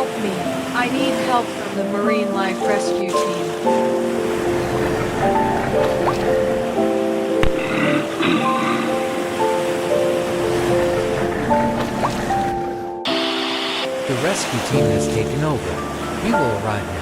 Help me. I need help from the Marine Life Rescue Team. The rescue team has taken over. We will arrive now.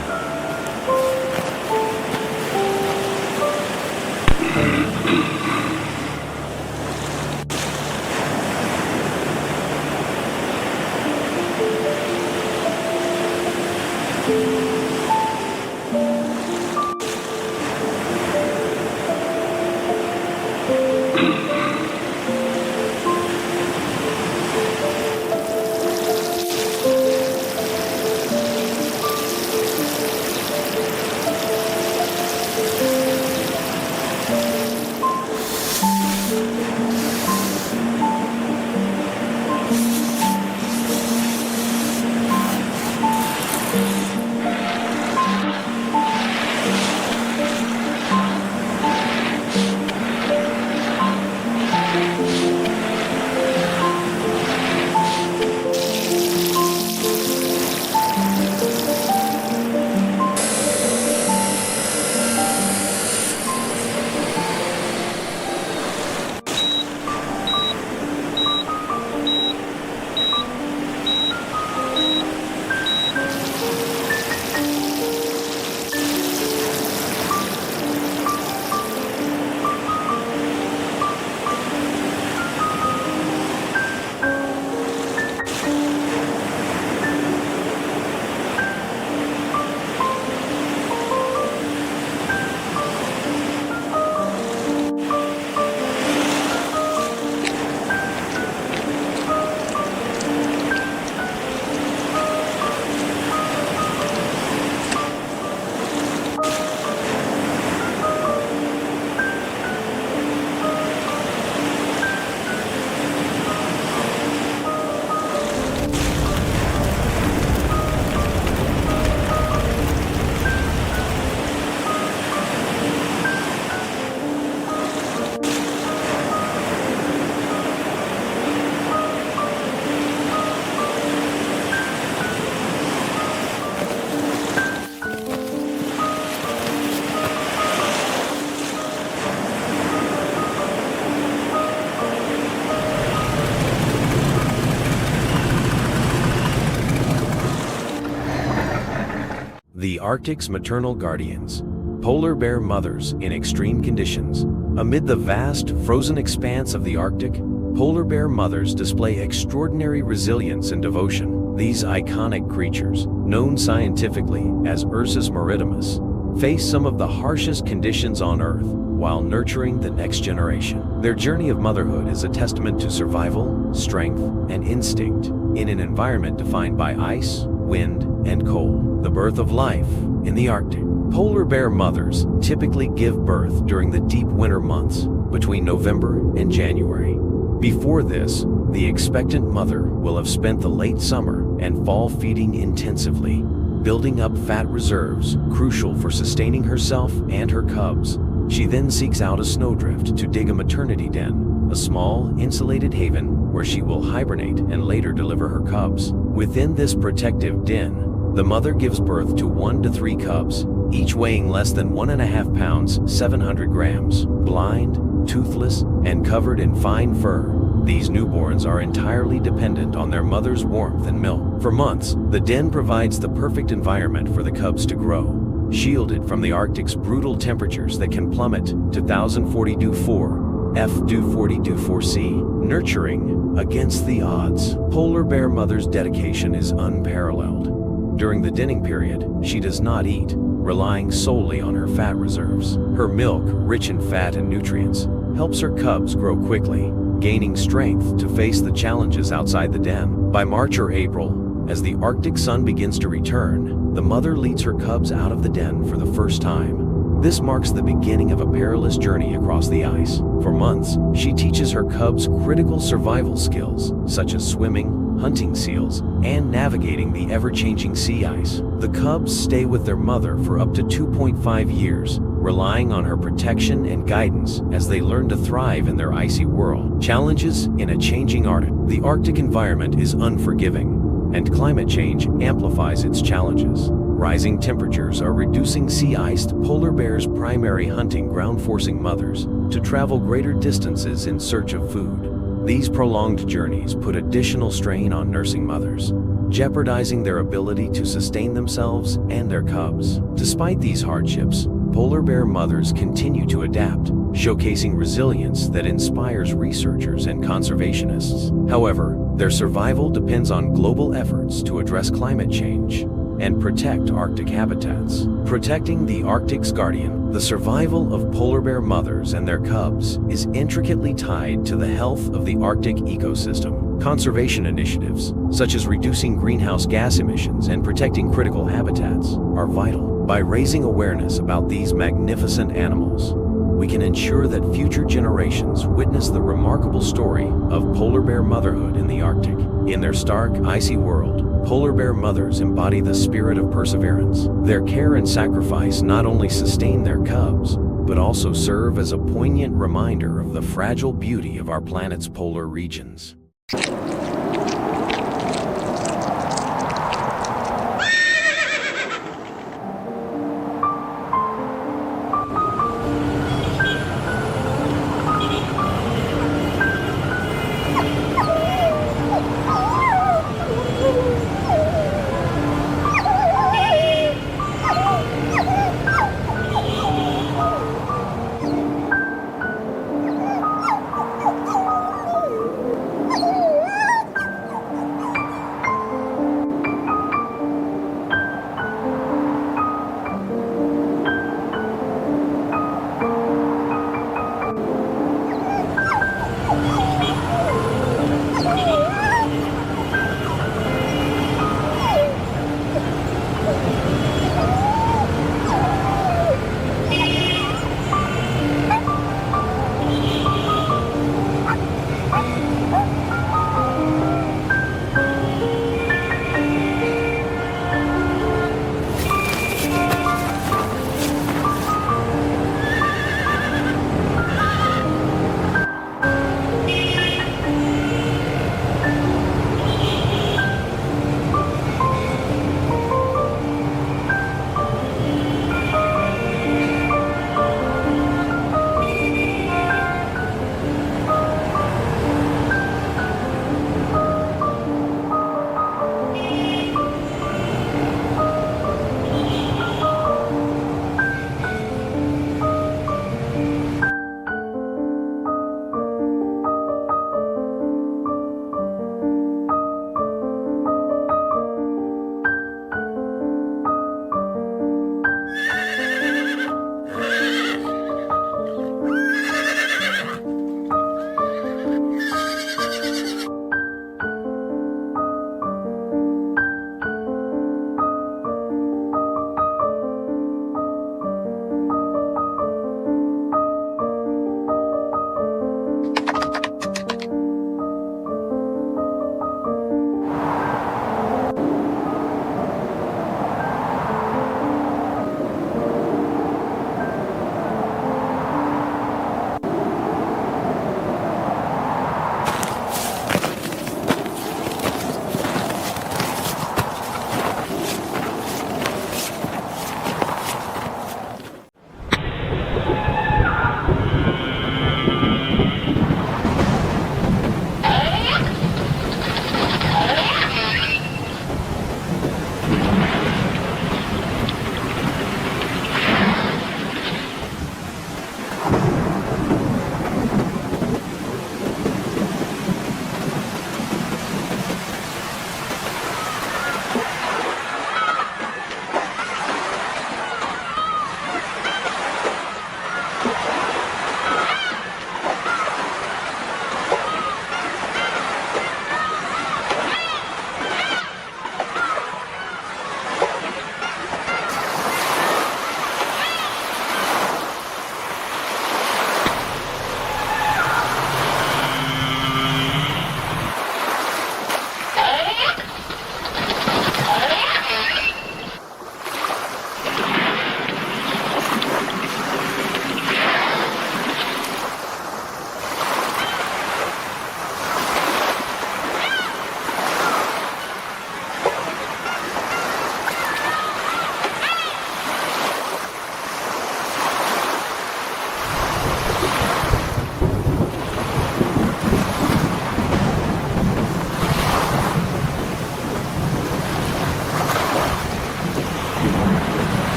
The Arctic's maternal guardians, polar bear mothers in extreme conditions. Amid the vast, frozen expanse of the Arctic, polar bear mothers display extraordinary resilience and devotion. These iconic creatures, known scientifically as Ursus maritimus, face some of the harshest conditions on Earth while nurturing the next generation. Their journey of motherhood is a testament to survival, strength, and instinct in an environment defined by ice, wind, and cold. The birth of life in the Arctic. Polar bear mothers typically give birth during the deep winter months between November and January. Before this, the expectant mother will have spent the late summer and fall feeding intensively, building up fat reserves crucial for sustaining herself and her cubs. She then seeks out a snowdrift to dig a maternity den, a small, insulated haven where she will hibernate and later deliver her cubs. Within this protective den, the mother gives birth to 1 to 3 cubs, each weighing less than 1.5 pounds, 700 grams. Blind, toothless, and covered in fine fur, these newborns are entirely dependent on their mother's warmth and milk. For months, the den provides the perfect environment for the cubs to grow, shielded from the Arctic's brutal temperatures that can plummet to 1,040°F to 40°C. Nurturing against the odds. Polar bear mother's dedication is unparalleled. During the denning period, she does not eat, relying solely on her fat reserves. Her milk, rich in fat and nutrients, helps her cubs grow quickly, gaining strength to face the challenges outside the den. By March or April, as the Arctic sun begins to return, the mother leads her cubs out of the den for the first time. This marks the beginning of a perilous journey across the ice. For months, she teaches her cubs critical survival skills, such as swimming, hunting seals, and navigating the ever-changing sea ice. The cubs stay with their mother for up to 2.5 years, relying on her protection and guidance as they learn to thrive in their icy world. Challenges in a changing Arctic. The Arctic environment is unforgiving. and climate change amplifies its challenges. Rising temperatures are reducing sea-iced polar bears' primary hunting ground, forcing mothers to travel greater distances in search of food. These prolonged journeys put additional strain on nursing mothers, jeopardizing their ability to sustain themselves and their cubs. Despite these hardships, polar bear mothers continue to adapt, showcasing resilience that inspires researchers and conservationists. However, their survival depends on global efforts to address climate change and protect Arctic habitats. Protecting the Arctic's guardian, the survival of polar bear mothers and their cubs is intricately tied to the health of the Arctic ecosystem. Conservation initiatives, such as reducing greenhouse gas emissions and protecting critical habitats, are vital. By raising awareness about these magnificent animals, we can ensure that future generations witness the remarkable story of polar bear motherhood in the Arctic. In their stark, icy world, polar bear mothers embody the spirit of perseverance. Their care and sacrifice not only sustain their cubs, but also serve as a poignant reminder of the fragile beauty of our planet's polar regions.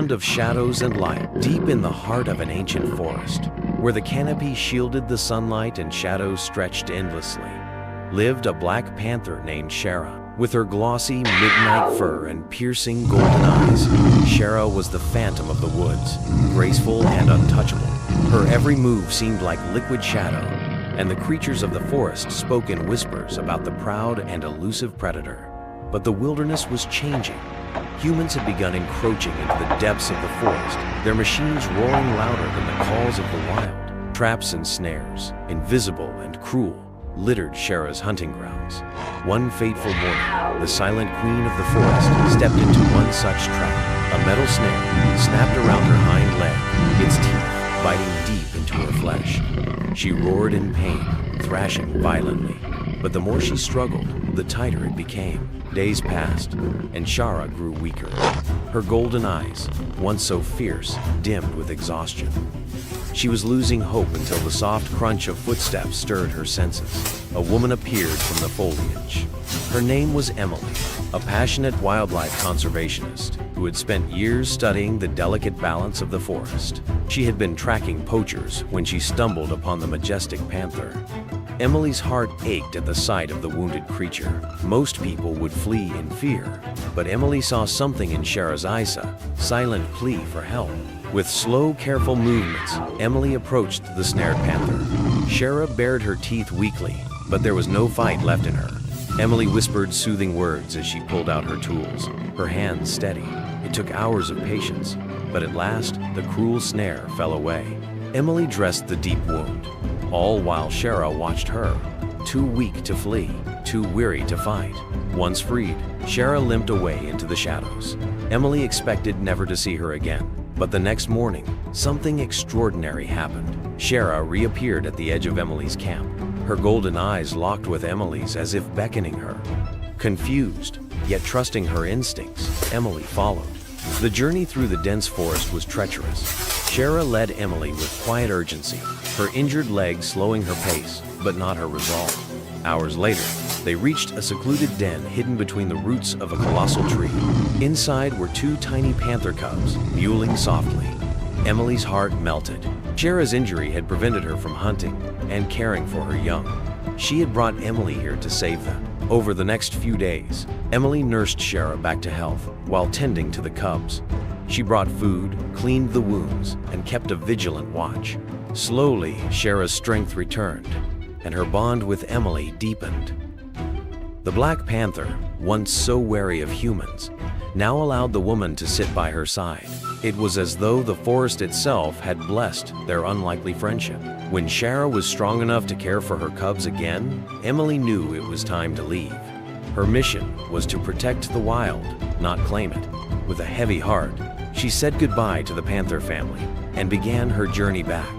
land of shadows and light, deep in the heart of an ancient forest, where the canopy shielded the sunlight and shadows stretched endlessly, lived a black panther named Shara. With her glossy midnight fur and piercing golden eyes, Shara was the phantom of the woods, graceful and untouchable. Her every move seemed like liquid shadow, and the creatures of the forest spoke in whispers about the proud and elusive predator. But the wilderness was changing. Humans had begun encroaching into the depths of the forest, their machines roaring louder than the calls of the wild. Traps and snares, invisible and cruel, littered Shara's hunting grounds. One fateful morning, the silent queen of the forest stepped into one such trap. A metal snare snapped around her hind leg, its teeth biting deep into her flesh. She roared in pain, thrashing violently. But the more she struggled, the tighter it became. Days passed, and Shara grew weaker. Her golden eyes, once so fierce, dimmed with exhaustion. She was losing hope until the soft crunch of footsteps stirred her senses. A woman appeared from the foliage. Her name was Emily, a passionate wildlife conservationist who had spent years studying the delicate balance of the forest. She had been tracking poachers when she stumbled upon the majestic panther. Emily's heart ached at the sight of the wounded creature. Most people would flee in fear, but Emily saw something in Shara's eyes, a silent plea for help. With slow, careful movements, Emily approached the snared panther. Shara bared her teeth weakly, but there was no fight left in her. Emily whispered soothing words as she pulled out her tools, her hands steady. It took hours of patience, but at last, the cruel snare fell away. Emily dressed the deep wound, all while Shara watched her, too weak to flee, too weary to fight. Once freed, Shara limped away into the shadows. Emily expected never to see her again, but the next morning, something extraordinary happened. Shara reappeared at the edge of Emily's camp, her golden eyes locked with Emily's as if beckoning her. Confused, yet trusting her instincts, Emily followed. The journey through the dense forest was treacherous. Shara led Emily with quiet urgency, her injured leg slowing her pace, but not her resolve. Hours later, they reached a secluded den hidden between the roots of a colossal tree. Inside were two tiny panther cubs, mewling softly. Emily's heart melted. Shara's injury had prevented her from hunting and caring for her young. She had brought Emily here to save them. Over the next few days, Emily nursed Shara back to health while tending to the cubs. She brought food, cleaned the wounds, and kept a vigilant watch. Slowly, Shara's strength returned, and her bond with Emily deepened. The Black Panther, once so wary of humans, now allowed the woman to sit by her side. It was as though the forest itself had blessed their unlikely friendship. When Shara was strong enough to care for her cubs again, Emily knew it was time to leave. Her mission was to protect the wild, not claim it. With a heavy heart, she said goodbye to the Panther family and began her journey back.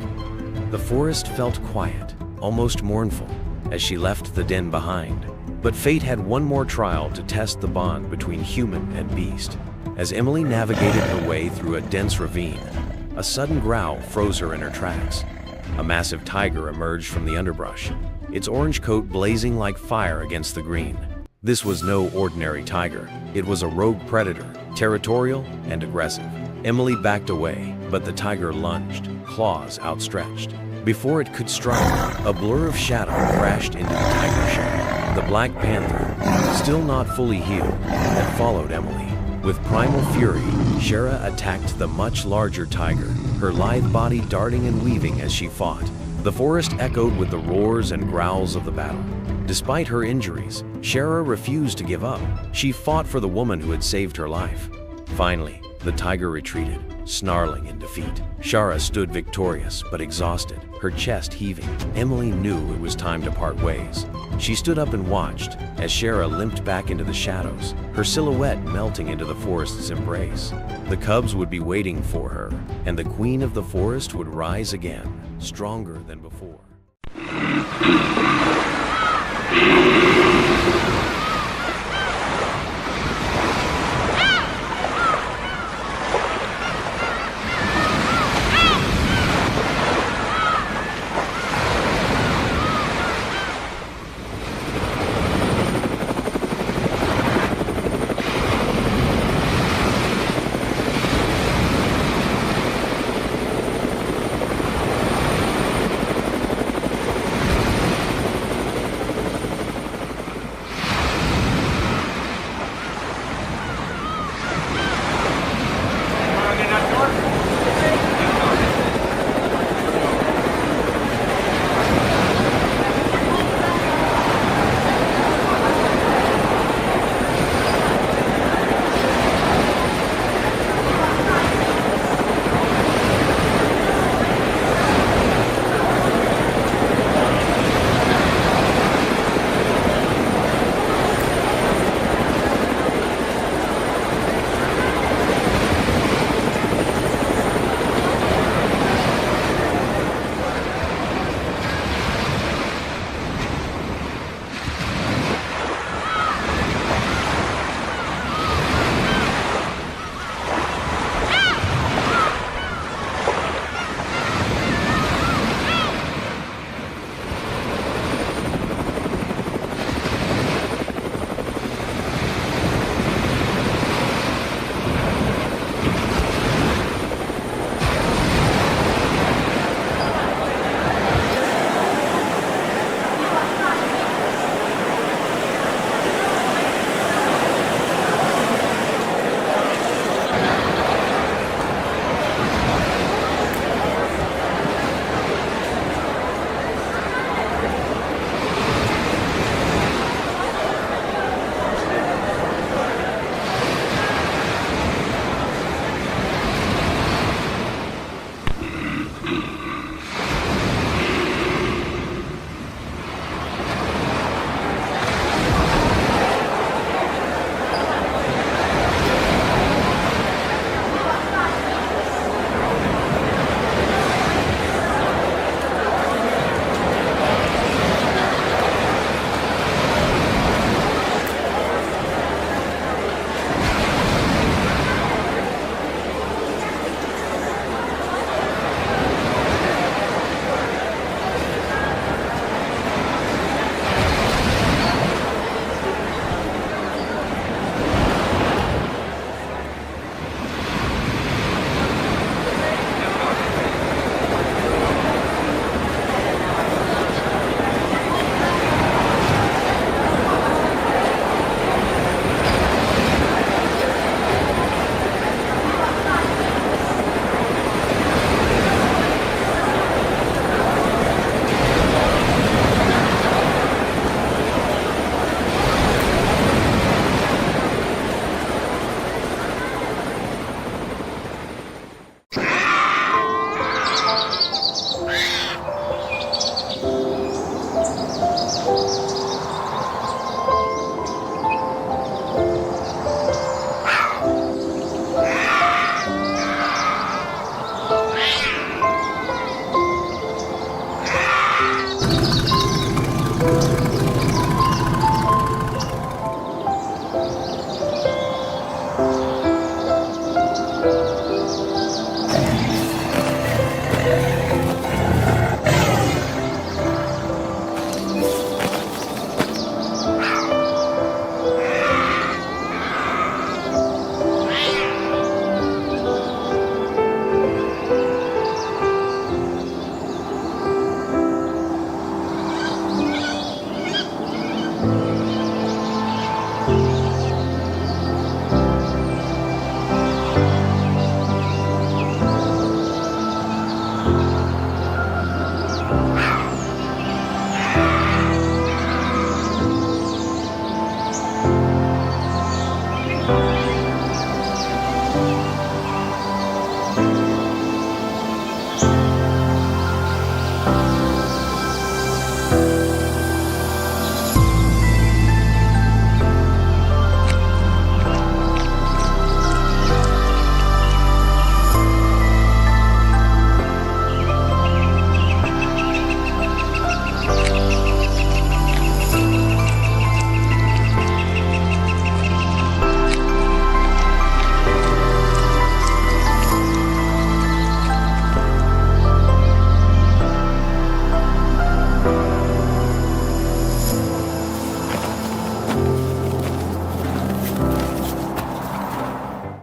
The forest felt quiet, almost mournful, as she left the den behind. But fate had one more trial to test the bond between human and beast. As Emily navigated her way through a dense ravine, a sudden growl froze her in her tracks. A massive tiger emerged from the underbrush, its orange coat blazing like fire against the green. This was no ordinary tiger. It was a rogue predator, territorial and aggressive. Emily backed away, but the tiger lunged, claws outstretched. Before it could strike, a blur of shadow crashed into the tiger's shadow. The Black Panther, still not fully healed, had followed Emily. With primal fury, Shara attacked the much larger tiger, her lithe body darting and weaving as she fought. The forest echoed with the roars and growls of the battle. Despite her injuries, Shara refused to give up. She fought for the woman who had saved her life. Finally, the tiger retreated, snarling in defeat. Shara stood victorious but exhausted, her chest heaving. Emily knew it was time to part ways. She stood up and watched as Shara limped back into the shadows, her silhouette melting into the forest's embrace. The cubs would be waiting for her, and the queen of the forest would rise again, stronger than before.